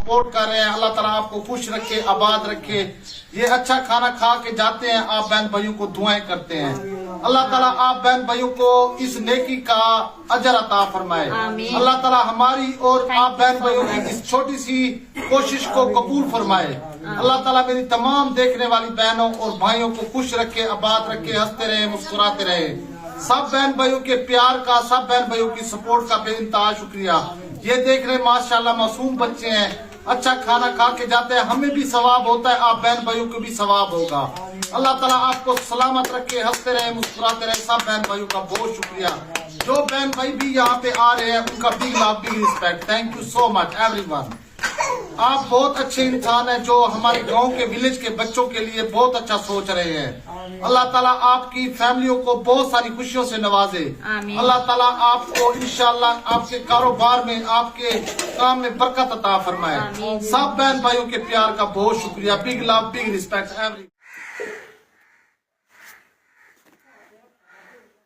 Support कर रहे हैं। अल्लाह ताला आपको खुश रखे, आबाद रखे। ये अच्छा खाना खा के जाते हैं, आप बहन भाइयों को दुआएं करते हैं। अल्लाह ताला आप बहन भाइयों को इस नेकी का अजर अता फरमाए। अल्लाह ताला हमारी और आप बहन भाइयों की इस छोटी सी कोशिश को कबूल फरमाए। अल्लाह ताला मेरी तमाम देखने वाली बहनों और भाइयों को खुश रखे, आबाद रखे, हंसते रहे, मुस्कुराते रहे। सब बहन भाइयों के प्यार का, सब बहन भाइयों की सपोर्ट का बेइंतहा शुक्रिया। ये देख रहे माशाल्लाह मासूम बच्चे हैं, अच्छा खाना खा के जाते हैं, हमें भी सवाब होता है, आप बहन भाइयों को भी सवाब होगा। अल्लाह ताला आपको सलामत रखे, हंसते रहे, मुस्कुराते रहे। सब बहन भाइयों का बहुत शुक्रिया। जो बहन भाई भी यहाँ पे आ रहे हैं उनका big love, big respect. Thank you so much everyone. आप बहुत अच्छे इंसान हैं जो हमारे गांव के विलेज के बच्चों के लिए बहुत अच्छा सोच रहे हैं। अल्लाह ताला आपकी फैमिलियों को बहुत सारी खुशियों से नवाजे। अल्लाह ताला आपको इंशाल्लाह आपके कारोबार में, आपके काम में बरकत अता फरमाए। सब बहन भाइयों के प्यार का बहुत शुक्रिया। Big love, big respect every.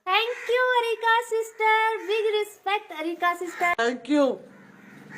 Thank you अरिका सिस्टर, बिग रिस्पेक्ट अरिका sister. Thank you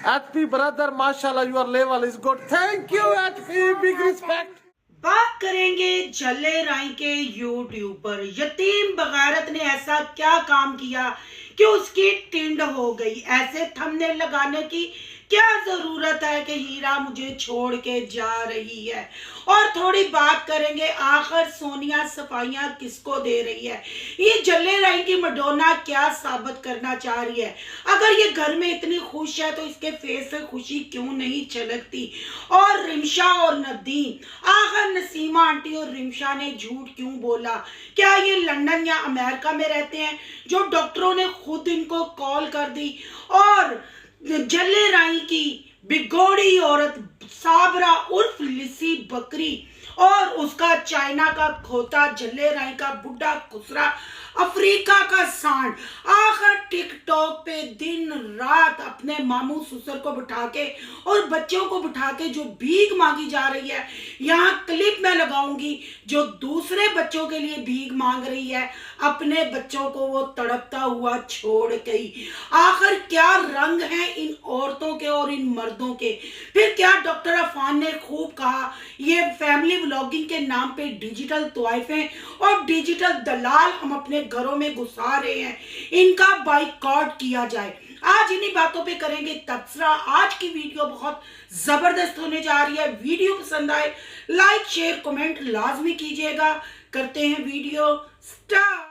HP brother, माशाल्लाह your level is good. Thank you HP, big respect. बात करेंगे झल्ले राय के यूट्यूबर यतीम बगारत ने ऐसा क्या काम किया कि उसकी टिंड हो गई। ऐसे थंबनेल लगाने की क्या जरूरत है कि हीरा मुझे छोड़ के जा रही है। और थोड़ी बात करेंगे आखिर सोनिया सफाइयां किसको दे रही है, ये झल्ले राय की मडोना क्या साबित करना चाह रही है। अगर ये घर में इतनी खुश है तो इसके फेस से खुशी क्यों नहीं छलकती। और रिमशा और नदीम, आखिर नसीमा आंटी और रिमशा ने झूठ क्यों बोला। क्या ये लंदन या अमेरिका में रहते हैं जो डॉक्टरों ने खुद इनको कॉल कर दी। और झल्ले राय की बिगोड़ी औरत साबरा उर्फ लिसी बकरी और उसका चाइना का खोता, झल्ले राय का बुढ़ा खुसरा, अफ्रीका का सांड, आखिर टिकटॉक पे दिन रात अपने मामू ससुर को बिठा के और बच्चों को बिठा के जो भीख मांगी जा रही है। यहाँ क्लिप में लगाऊंगी जो दूसरे बच्चों के लिए भीख मांग रही है, अपने बच्चों को वो तड़पता हुआ छोड़ गई। आखिर क्या रंग है इन औरतों के और इन मर्दों के। फिर क्या डॉक्टर अफान ने खूब कहा ये फैमिली व्लॉगिंग के नाम पे डिजिटल तोहफे और डिजिटल दलाल हम अपने घरों में घुसा रहे हैं, इनका बाइकआउट किया जाए। आज इन्हीं बातों पे करेंगे तबसरा। आज की वीडियो बहुत जबरदस्त होने जा रही है। वीडियो पसंद आए लाइक शेयर कमेंट लाजमी कीजिएगा। करते हैं वीडियो स्टार्ट।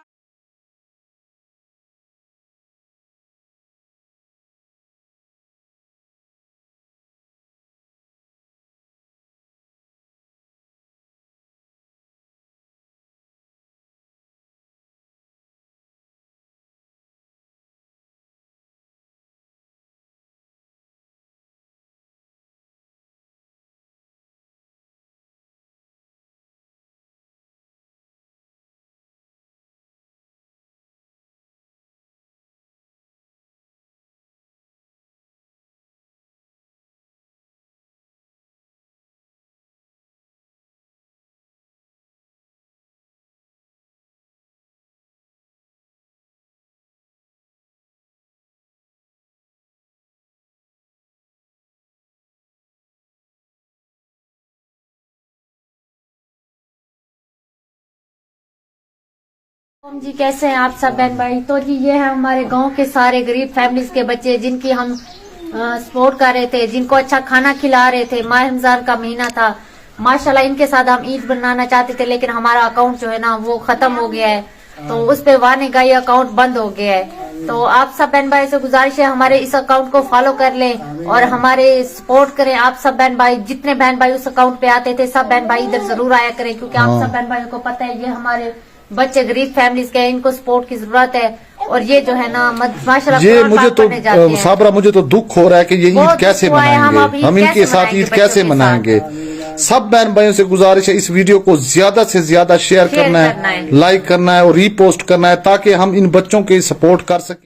जी कैसे हैं आप सब बहन भाई। तो जी ये है हमारे गांव के सारे गरीब फैमिलीज के बच्चे जिनकी हम सपोर्ट कर रहे थे, जिनको अच्छा खाना खिला रहे थे। माह रमजान का महीना था, माशाल्लाह इनके साथ हम ईद बनाना चाहते थे, लेकिन हमारा अकाउंट जो है ना वो खत्म हो गया है, तो उस पे वाने का ये अकाउंट बंद हो गया है। तो आप सब बहन भाई से गुजारिश है हमारे इस अकाउंट को फॉलो कर लें और हमारे सपोर्ट करें। आप सब बहन भाई, जितने बहन भाई उस अकाउंट पे आते थे, सब बहन भाई इधर जरूर आया करें, क्योंकि आप सब बहन भाइयों को पता है ये हमारे बच्चे गरीब फैमिलीज के, इनको सपोर्ट की जरूरत है। और ये जो है ना माशाल्लाह ये मुझे तो साबरा, मुझे तो दुख हो रहा है कि ये ईद कैसे मनाएंगे, हम इनके साथ ईद कैसे मनाएंगे। सब बहन भाइयों से गुजारिश है इस वीडियो को ज्यादा से ज्यादा शेयर करना है, लाइक करना है और रीपोस्ट करना है, ताकि हम इन बच्चों के सपोर्ट कर सकें।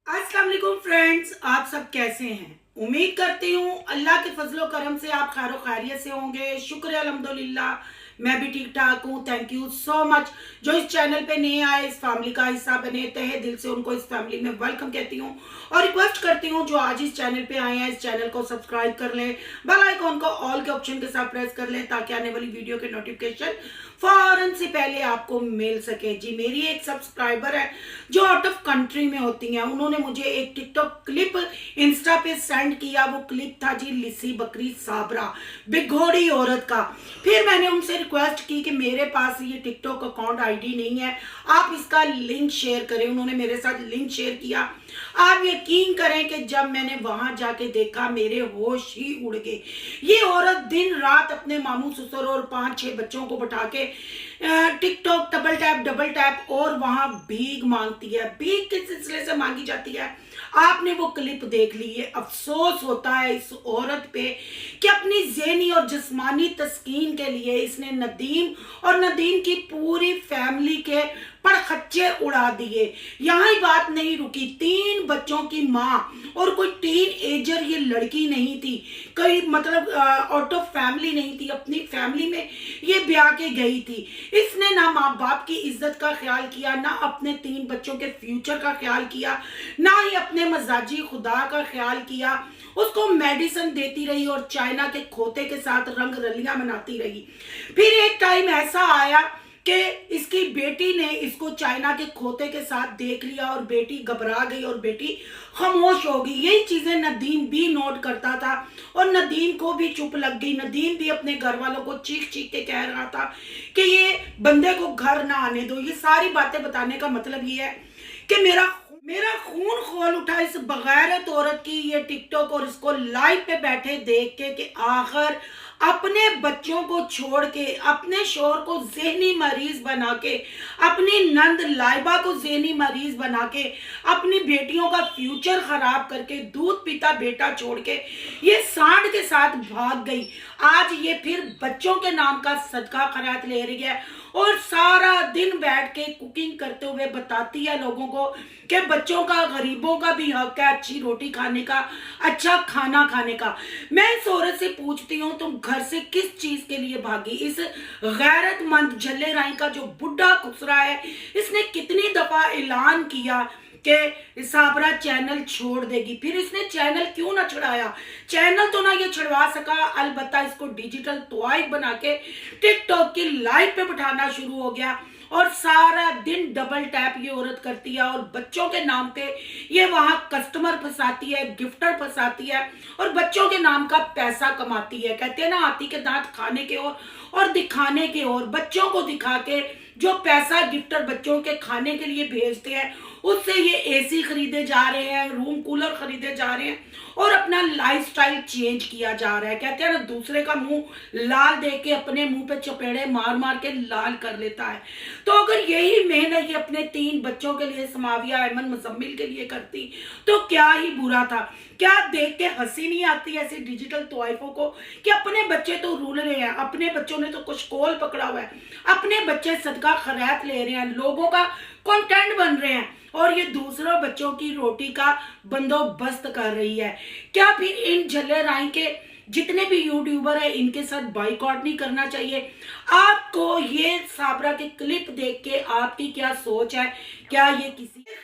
अस्सलाम वालेकुम फ्रेंड्स, आप सब कैसे हैं? उम्मीद करती हूँ अल्लाह के फजलो करम से आप खैर खैरियत से होंगे। शुक्र अल्हम्दुलिल्लाह, मैं भी ठीक ठाक हूँ। Thank you so much. जो इस चैनल पे नए आए, इस फैमिली का हिस्सा बने, तहे दिल से उनको इस फैमिली में वेलकम कहती हूँ और रिक्वेस्ट करती हूँ जो आज इस चैनल पे आए हैं, इस चैनल को सब्सक्राइब कर लें, बेल आइकॉन को ऑल के ऑप्शन के साथ प्रेस कर लें ताकि आने वाली वीडियो के नोटिफिकेशन फौरन से पहले आपको मिल सके। जी, मेरी एक सब्सक्राइबर है जो आउट ऑफ कंट्री में होती हैं, उन्होंने मुझे एक टिकटॉक क्लिप इंस्टा पे सेंड किया। वो क्लिप था जी लिसी बकरी साबरा, बिघोड़ी औरत का। फिर मैंने उनसे रिक्वेस्ट की कि मेरे पास ये टिकटॉक अकाउंट आईडी नहीं है, आप इसका लिंक शेयर करें। उन्होंने मेरे साथ लिंक शेयर किया। आप यकीन करें कि जब मैंने वहां जाके देखा, मेरे होश ही उड़ गए। ये औरत दिन रात अपने मामू ससुर और 5-6 बच्चों को बैठा के टिकटॉक डबल टैप और वहां भीख मांगती है। भीख किस सिलसिले से मांगी जाती है, आपने वो क्लिप देख ली है। अफसोस होता है इस औरत पे कि अपनी ज़हनी और जिस्मानी तस्कीन के लिए इसने नदीम और नदीम की पूरी फैमिली के पड़खच्चे उड़ा दिए। यहाँ ही बात नहीं रुकी, 3 बच्चों की माँ और कोई टीन एजर ये लड़की नहीं थी, कोई मतलब आउट ऑफ फैमिली नहीं थी, अपनी फैमिली में ये ब्याह के गई थी। इसने ना माँ बाप की इज्जत का ख्याल किया, ना अपने 3 बच्चों के फ्यूचर का ख्याल किया, ना ही अपने मजाजी खुदा का ख्याल किया। उसको मेडिसिन देती रही और चाइना के खोते के साथ रंग रलियां मनाती रही। फिर एक टाइम ऐसा आया कि इसकी बेटी ने इसको चाइना के खोते के साथ देख लिया और बेटी घबरा गई और बेटी खामोश हो गई। यही चीजें नदीम भी नोट करता था और नदीम को भी चुप लग गई। नदीम भी अपने घर वालों को चीख चीख के कह रहा था कि ये बंदे को घर ना आने दो। ये सारी बातें बताने का मतलब ये है कि मेरा खून खोल उठा इस बगैरत औरत की ये टिकटॉक और इसको लाइव पे बैठे देख के कि आखिर अपने बच्चों को छोड़ के, अपने शोहर को ज़हनी मरीज बना के, अपनी नंद लाइबा को ज़हनी मरीज बना के, अपनी बेटियों का फ्यूचर खराब करके, दूध पीता बेटा छोड़ के ये सांड के साथ भाग गई। आज ये फिर बच्चों के नाम का सदका खैरात ले रही है और सारा दिन बैठ के कुकिंग करते हुए बताती है लोगों को कि बच्चों का, गरीबों का भी हक है अच्छी रोटी खाने का, अच्छा खाना खाने का। मैं इस औरत से पूछती हूँ, तुम घर से किस चीज के लिए भागी? इस गैरतमंद झल्ले राई का जो बुढ़ा खुसरा है, इसने कितनी दफा ऐलान किया कि साबरा चैनल छोड़ देगी, फिर इसने चैनल क्यों ना छुड़ाया? चैनल तो ना ये छुड़वा सका, अलबत्ता इसको डिजिटल तवाइफ बना के टिकटॉक की लाइव पे बिठाना शुरू हो गया और सारा दिन डबल टैप ये औरत करती है और बच्चों के नाम पे ये वहां कस्टमर फंसाती है, गिफ्टर फंसाती है और बच्चों के नाम का पैसा कमाती है। कहते हैं ना, हाथी के दांत खाने के और दिखाने के और। बच्चों को दिखा के जो पैसा गिफ्टर बच्चों के खाने के लिए भेजते हैं, उससे ये एसी खरीदे जा रहे हैं, रूम कूलर खरीदे जा रहे हैं और अपना लाइफस्टाइल चेंज किया जा रहा है। कहते हैं ना, दूसरे का मुंह लाल देख के अपने मुंह पे चपेड़े मार मार के लाल कर लेता है। तो अगर यही मेहनत ये अपने 3 बच्चों के लिए, समाविया, अहमद, मुजम्मिल के लिए करती तो क्या ही बुरा था। क्या देख के हंसी नहीं आती ऐसी डिजिटल तवाइफों को कि अपने बच्चे तो रूल रहे हैं, अपने बच्चों ने तो कुछ कोल पकड़ा हुआ है, अपने बच्चे सदका खैरात ले रहे हैं, लोगों का कंटेंट बन रहे हैं और ये दूसरों बच्चों की रोटी का बंदोबस्त कर रही है। क्या फिर इन झल्ले राई के जितने भी यूट्यूबर है इनके साथ बाइकआउट नहीं करना चाहिए? आपको ये साबरा के क्लिप देख के आपकी क्या सोच है? क्या ये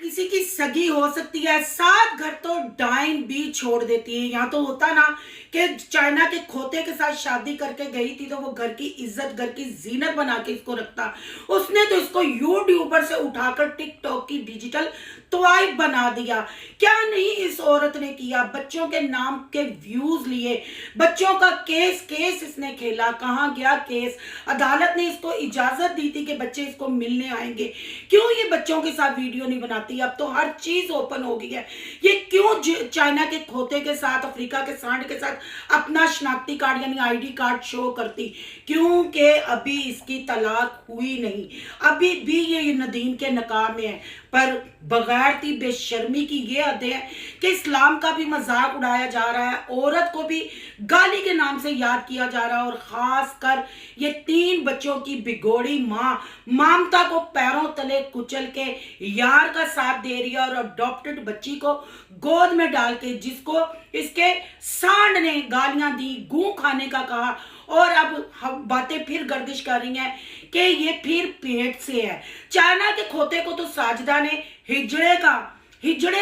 किसी की सगी हो सकती है? 7 घर तो डाइन भी छोड़ देती है। यहाँ तो होता ना कि चाइना के खोते के साथ शादी करके गई थी तो वो घर की इज्जत, घर की जीनत बना के इसको रखता। उसने तो इसको यूट्यूबर से उठाकर टिकटॉक की डिजिटल तवाइफ बना दिया। क्या नहीं इस औरत ने किया? बच्चों के नाम के व्यूज लिए, बच्चों का केस इसने खेला। कहाँ गया केस? अदालत ने इसको इजाजत दी थी कि बच्चे इसको मिलने आएंगे। क्यों ये बच्चों के साथ वीडियो नहीं बनाती? अब तो हर चीज ओपन हो गई है। ये क्यों चाइना के खोते के साथ, अफ्रीका के सांड के साथ अपना शनाख्ती कार्ड यानी आईडी कार्ड शो करती? क्योंकि अभी इसकी तलाक हुई नहीं, अभी भी ये नदीम के नकाब में है। पर बगैरती, बेशर्मी की ये हद है कि इस्लाम का भी मजाक उड़ाया जा रहा है, औरत को भी गाली के नाम से याद किया जा रहा है और खास कर ये 3 बच्चों की बिगोड़ी माँ ममता को पैरों तले कुचल के यार का साथ दे रही है और अडॉप्टेड बच्ची को गोद में डाल के जिसको इसके सांड ने गालियां दी, गूं खाने का कहा और अब हम बातें फिर गर्दिश कर रही हैं कि ये फिर पेट से है। चाइना के खोते को तो साजिदा ने हिजड़े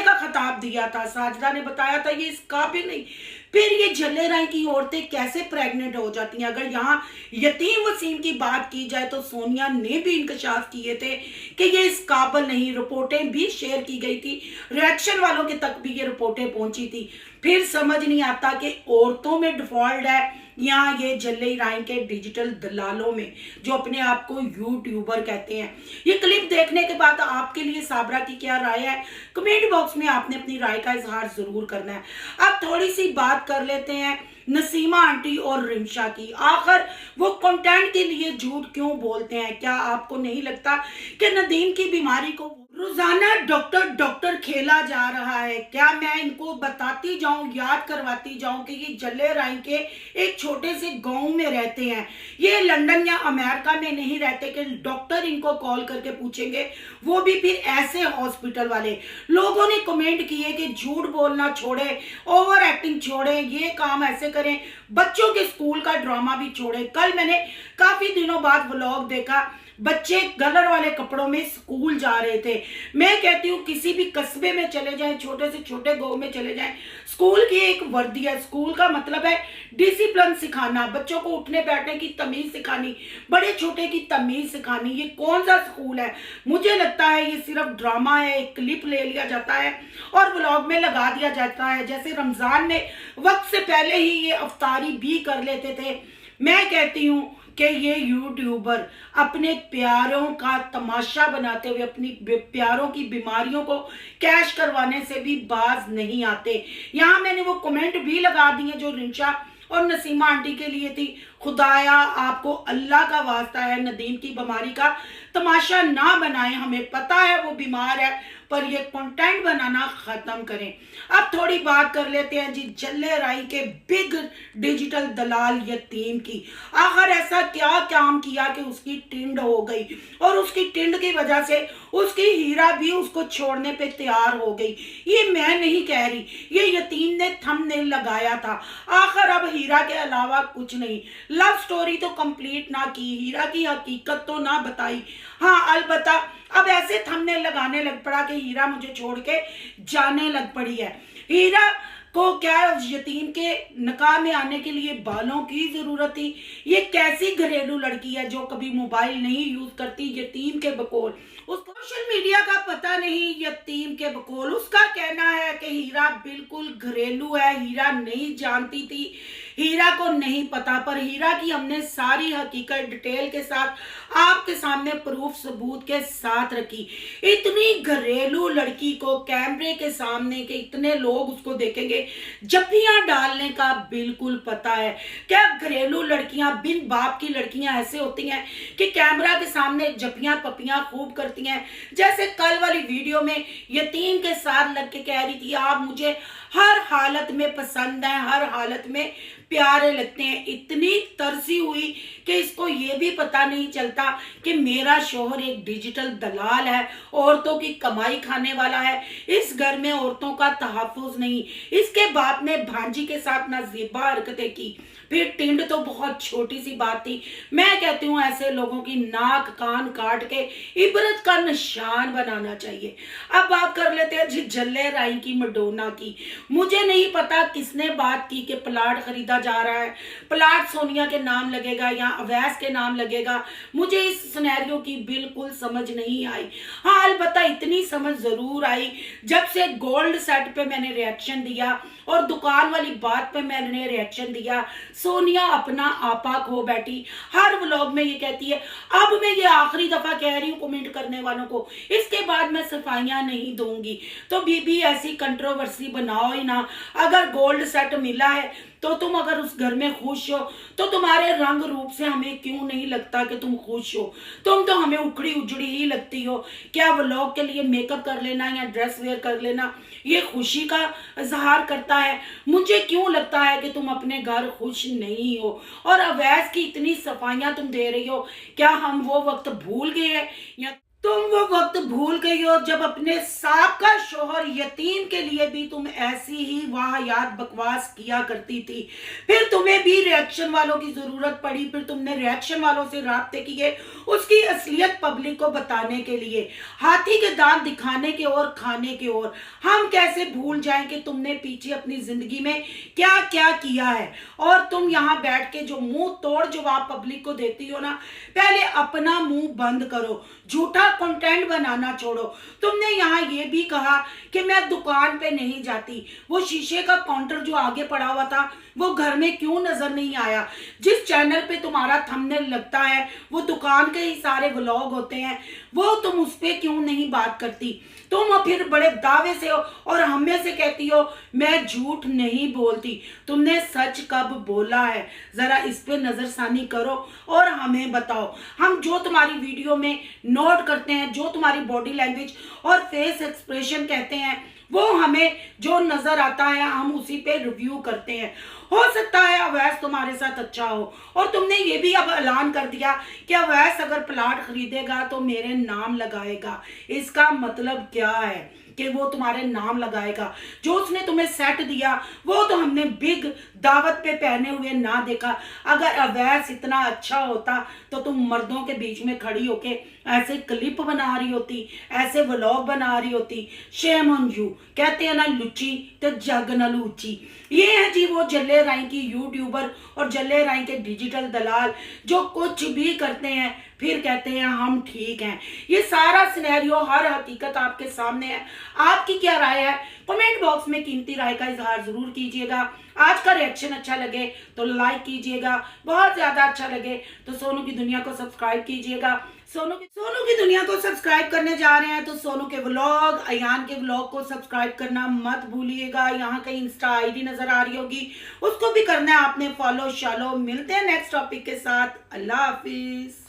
का खिताब दिया था। साजिदा ने बताया था ये इस काबिल नहीं। फिर ये झल्ले राय की औरतें कैसे प्रेग्नेंट हो जाती हैं? अगर यहाँ यतीम वसीम की बात की जाए तो सोनिया ने भी इंकशाफ किए थे कि ये इस काबिल नहीं। रिपोर्टें भी शेयर की गई थी, रिएक्शन वालों के तक भी ये रिपोर्टें पहुंची थी। फिर समझ नहीं आता कि औरतों में डिफॉल्ट है यहाँ ये झल्ले राय के डिजिटल दलालों में जो अपने आप को यूट्यूबर कहते हैं। ये क्लिप देखने के बाद आपके लिए साबरा की क्या राय है? कमेंट बॉक्स में आपने अपनी राय का इजहार जरूर करना है। अब थोड़ी सी बात कर लेते हैं नसीमा आंटी और रिमशा की। आखिर वो कंटेंट के लिए झूठ क्यों बोलते हैं? क्या आपको नहीं लगता कि नदीम की बीमारी को रोजाना डॉक्टर खेला जा रहा है? क्या मैं इनको बताती जाऊं, याद करवाती जाऊं कि ये झल्ले राय के एक छोटे से गांव में रहते हैं। ये लंदन या अमेरिका में नहीं रहते कि डॉक्टर इनको कॉल करके पूछेंगे, वो भी फिर ऐसे हॉस्पिटल वाले। लोगों ने कमेंट किए कि झूठ बोलना छोड़े, ओवर एक्टिंग छोड़े, ये काम ऐसे करें, बच्चों के स्कूल का ड्रामा भी छोड़े। कल मैंने काफी दिनों बाद व्लॉग देखा, बच्चे कलर वाले कपड़ों में स्कूल जा रहे थे। मैं कहती हूँ किसी भी कस्बे में चले जाएं, छोटे से छोटे गांव में चले जाएं, स्कूल की एक वर्दी है। स्कूल का मतलब है डिसिप्लिन सिखाना, बच्चों को उठने बैठने की तमीज सिखानी, बड़े छोटे की तमीज सिखानी। ये कौन सा स्कूल है? मुझे लगता है ये सिर्फ ड्रामा है, एक क्लिप ले लिया जाता है और व्लॉग में लगा दिया जाता है। जैसे रमजान में वक्त से पहले ही ये अफ्तारी भी कर लेते थे। मैं कहती हूँ कि ये यूट्यूबर अपने प्यारों का तमाशा बनाते हुए अपनी प्यारों की बीमारियों को कैश करवाने से भी बाज नहीं आते। यहाँ मैंने वो कमेंट भी लगा दिए जो रिंशा और नसीमा आंटी के लिए थी। खुदाया आपको अल्लाह का वास्ता है नदीम की बीमारी का तमाशा ना बनाएं। हमें पता है वो बीमार है, पर ये कंटेंट बनाना खत्म करें। अब थोड़ी बात कर लेते हैं जी झल्ले राय के बिग डिजिटल दलाल यतीम की। आखिर ऐसा क्या काम किया कि उसकी टिंड हो गई और उसकी टिंड की वजह से उसकी हीरा भी उसको छोड़ने पे तैयार हो गई? ये मैं नहीं कह रही, ये यतीम ने थंबनेल लगाया था। आखिर अब हीरा के अलावा कुछ नहीं। लव स्टोरी तो कंप्लीट ना की, हीरा की हकीकत तो ना बताई। हाँ अलबत्ता अब ऐसे थंबनेल लगाने लग पड़ा कि हीरा मुझे छोड़ के जाने लग पड़ी है। हीरा को क्या यतीम के निकाह में आने के लिए बालों की जरूरत थी? ये कैसी घरेलू लड़की है जो कभी मोबाइल नहीं यूज करती? यतीम के बकौल उसको सोशल मीडिया का पता नहीं, यतीम के बकौल उसका कहना है कि हीरा बिल्कुल घरेलू है, हीरा नहीं जानती थी, हीरा को नहीं पता। पर हीरा की हमने सारी हकीकत डिटेल के साथ आपके सामने प्रूफ सबूत के साथ रखी। इतनी घरेलू लड़की को कैमरे के सामने के इतने लोग उसको देखेंगे, जप्पियां डालने का बिल्कुल पता है। क्या घरेलू लड़कियां बिन बाप की लड़कियां ऐसे होती हैं कि कैमरा के सामने जप्पियां पपियां खूब करती हैं? जैसे कल वाली वीडियो में यतीम के साथ लग के कह रही थी आप मुझे हर हालत में पसंद है, हर हालत में प्यारे लगते हैं। इतनी तरसी हुई कि इसको ये भी पता नहीं चलता कि मेरा शोहर एक डिजिटल दलाल है, औरतों की कमाई खाने वाला है, इस घर में औरतों का तहफ्फुज नहीं। इसके बाप ने भांजी के साथ नाज़ेबा हरकतें की, फिर टिंड तो बहुत छोटी सी बात थी। मैं कहती हूँ ऐसे लोगों की नाक कान काट के इबरत का निशान बनाना चाहिए। अब बात कर लेते हैं जी झल्ले राय की, मडोना की। मुझे नहीं पता किसने बात की कि प्लाट खरीदा जा रहा है, प्लाट सोनिया के नाम लगेगा या अवैस के नाम लगेगा। मुझे इस सिनेरियो की बिल्कुल समझ नहीं आई। हाँ अलबत्ता इतनी समझ जरूर आई जब से गोल्ड सेट पे मैंने रिएक्शन दिया और दुकान वाली बात पे मैंने रिएक्शन दिया। सोनिया अपना आपा खो बैठी, हर व्लॉग में ये कहती है अब मैं ये आखिरी दफा कह रही हूँ कमेंट करने वालों को, इसके बाद मैं सफाइयां नहीं दूंगी। तो बीबी ऐसी कंट्रोवर्सी बनाओ ही ना। अगर गोल्ड सेट मिला है तो तुम अगर उस घर में खुश हो तो तुम्हारे रंग रूप से हमें क्यों नहीं लगता कि तुम खुश हो? तुम तो हमें उखड़ी उजड़ी ही लगती हो। क्या व्लॉग के लिए मेकअप कर लेना या ड्रेस वेयर कर लेना ये खुशी का इजहार करता है? मुझे क्यों लगता है कि तुम अपने घर खुश खुश नहीं हो। और अवैस की इतनी सफाइयां तुम दे रही हो, क्या हम वो वक्त भूल गए हैं या तुम वो वक्त भूल गई हो जब अपने साबका शोहर यतीम के लिए भी तुम ऐसी ही वाहियात बकवास किया करती थी। फिर तुम्हें भी रिएक्शन वालों की जरूरत पड़ी, फिर तुमने रिएक्शन वालों से राब्ते किए उसकी असलियत पब्लिक को बताने के लिए, हाथी के दांत दिखाने के और खाने के और। हम कैसे भूल जाएं कि तुमने पीछे अपनी जिंदगी में क्या क्या किया है। और तुम यहाँ बैठ के जो मुंह तोड़ जवाब पब्लिक को देती हो ना, पहले अपना मुंह बंद करो, झूठा कंटेंट बनाना छोड़ो। तुमने यहाँ ये भी कहा कि मैं दुकान पे नहीं जाती, वो शीशे का काउंटर जो आगे पड़ा हुआ था वो घर में क्यों नजर नहीं आया? जिस चैनल पे तुम्हारा थंबनेल लगता है वो दुकान के ही सारे व्लॉग होते हैं, वो तुम उस पे क्यों नहीं बात करती? तुम फिर बड़े दावे से हो और हमें से कहती हो मैं झूठ नहीं बोलती। तुमने सच कब बोला है? जरा इस पे नजरसानी करो और हमें बताओ। हम जो तुम्हारी वीडियो में नोट करते हैं, जो तुम्हारी बॉडी लैंग्वेज और फेस एक्सप्रेशन कहते हैं, वो हमें जो नजर आता है हम उसी पे रिव्यू करते हैं। हो सकता है अवैस तुम्हारे साथ अच्छा हो, और तुमने ये भी अब ऐलान कर दिया कि अवैस अगर प्लाट खरीदेगा तो मेरे नाम लगाएगा। इसका मतलब क्या है कि वो तुम्हारे नाम लगाएगा? जो उसने तुम्हें सेट दिया वो तो हमने बिग दावत पे पहने हुए ना देखा। अगर अवैस इतना अच्छा होता तो तुम मर्दों के बीच में खड़ी होके ऐसे क्लिप बना रही होती, ऐसे व्लॉग बना रही होती। Shame on you. कहते हैं ना लुच्ची तो जग न लूची। ये है जी वो जल्ले राय की यूट्यूबर और जल्ले राय के डिजिटल दलाल जो कुछ भी करते हैं फिर कहते हैं हम ठीक हैं। ये सारा सिनेरियो, हर हकीकत आपके सामने है। आपकी क्या राय है? कमेंट बॉक्स में कीमती राय का इजहार जरूर कीजिएगा। आज का रिएक्शन अच्छा लगे तो लाइक कीजिएगा, बहुत ज्यादा अच्छा लगे तो सोनू की दुनिया को सब्सक्राइब कीजिएगा। सोनू की दुनिया को सब्सक्राइब करने जा रहे हैं तो सोनू के व्लॉग, अयान के व्लॉग को सब्सक्राइब करना मत भूलिएगा। यहाँ कहीं इंस्टा आईडी नजर आ रही होगी, उसको भी करना है आपने फॉलो शालो। मिलते हैं नेक्स्ट टॉपिक के साथ। अल्लाह हाफिज।